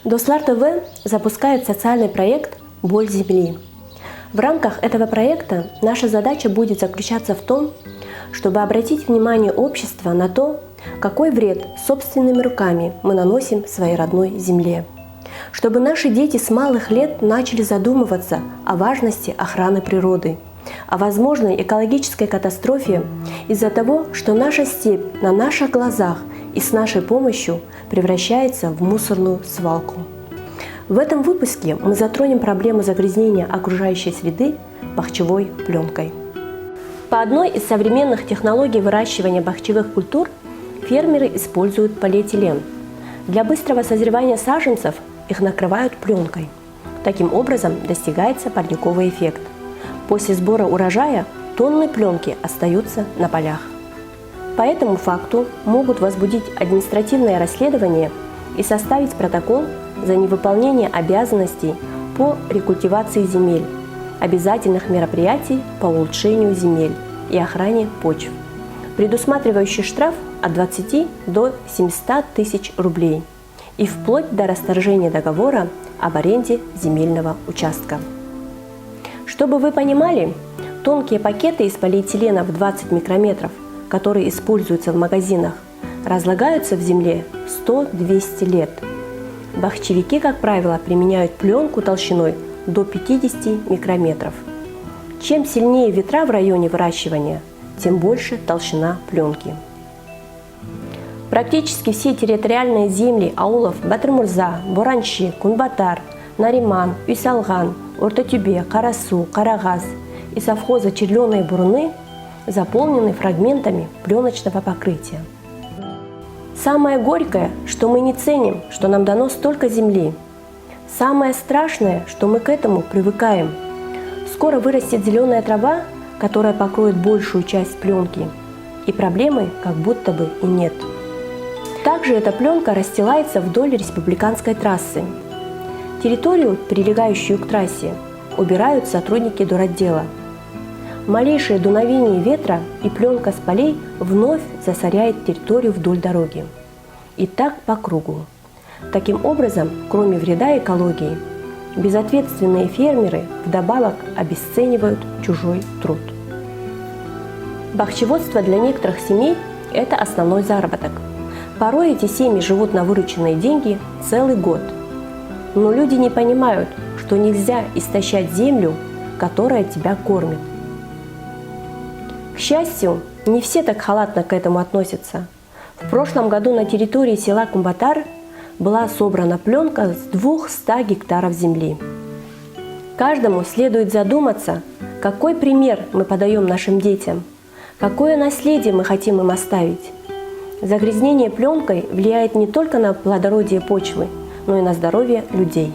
Дослар ТВ запускает социальный проект «Боль земли». В рамках этого проекта наша задача будет заключаться в том, чтобы обратить внимание общества на то, какой вред собственными руками мы наносим своей родной земле. Чтобы наши дети с малых лет начали задумываться о важности охраны природы, о возможной экологической катастрофе из-за того, что наша степь на наших глазах и с нашей помощью превращается в мусорную свалку. В этом выпуске мы затронем проблему загрязнения окружающей среды бахчевой пленкой. По одной из современных технологий выращивания бахчевых культур фермеры используют полиэтилен. Для быстрого созревания саженцев их накрывают пленкой. Таким образом достигается парниковый эффект. После сбора урожая тонны пленки остаются на полях. По этому факту могут возбудить административное расследование и составить протокол за невыполнение обязанностей по рекультивации земель, обязательных мероприятий по улучшению земель и охране почв, предусматривающий штраф от 20 до 700 тысяч рублей и вплоть до расторжения договора об аренде земельного участка. Чтобы вы понимали, тонкие пакеты из полиэтилена в 20 микрометров, которые используются в магазинах, разлагаются в земле 100-200 лет. Бахчевики, как правило, применяют пленку толщиной до 50 микрометров. Чем сильнее ветра в районе выращивания, тем больше толщина пленки. Практически все территориальные земли аулов Батырмырза, Боранчи, Кунбатар, Нариман, Уйсалган, Ортотюбе, Карасу, Карагаз и совхоза Черленые Буруны заполнены фрагментами пленочного покрытия. Самое горькое, что мы не ценим, что нам дано столько земли. Самое страшное, что мы к этому привыкаем. Скоро вырастет зеленая трава, которая покроет большую часть пленки, и проблемы как будто бы и нет. Также эта пленка расстилается вдоль республиканской трассы. Территорию, прилегающую к трассе, убирают сотрудники доротдела. Малейшее дуновение ветра и пленка с полей вновь засоряет территорию вдоль дороги. И так по кругу. Таким образом, кроме вреда экологии, безответственные фермеры вдобавок обесценивают чужой труд. Бахчеводство для некоторых семей – это основной заработок. Порой эти семьи живут на вырученные деньги целый год. Но люди не понимают, что нельзя истощать землю, которая тебя кормит. К счастью, не все так халатно к этому относятся. В прошлом году на территории села Кунбатар была собрана пленка с 200 гектаров земли. Каждому следует задуматься, какой пример мы подаем нашим детям, какое наследие мы хотим им оставить. Загрязнение пленкой влияет не только на плодородие почвы, но и на здоровье людей.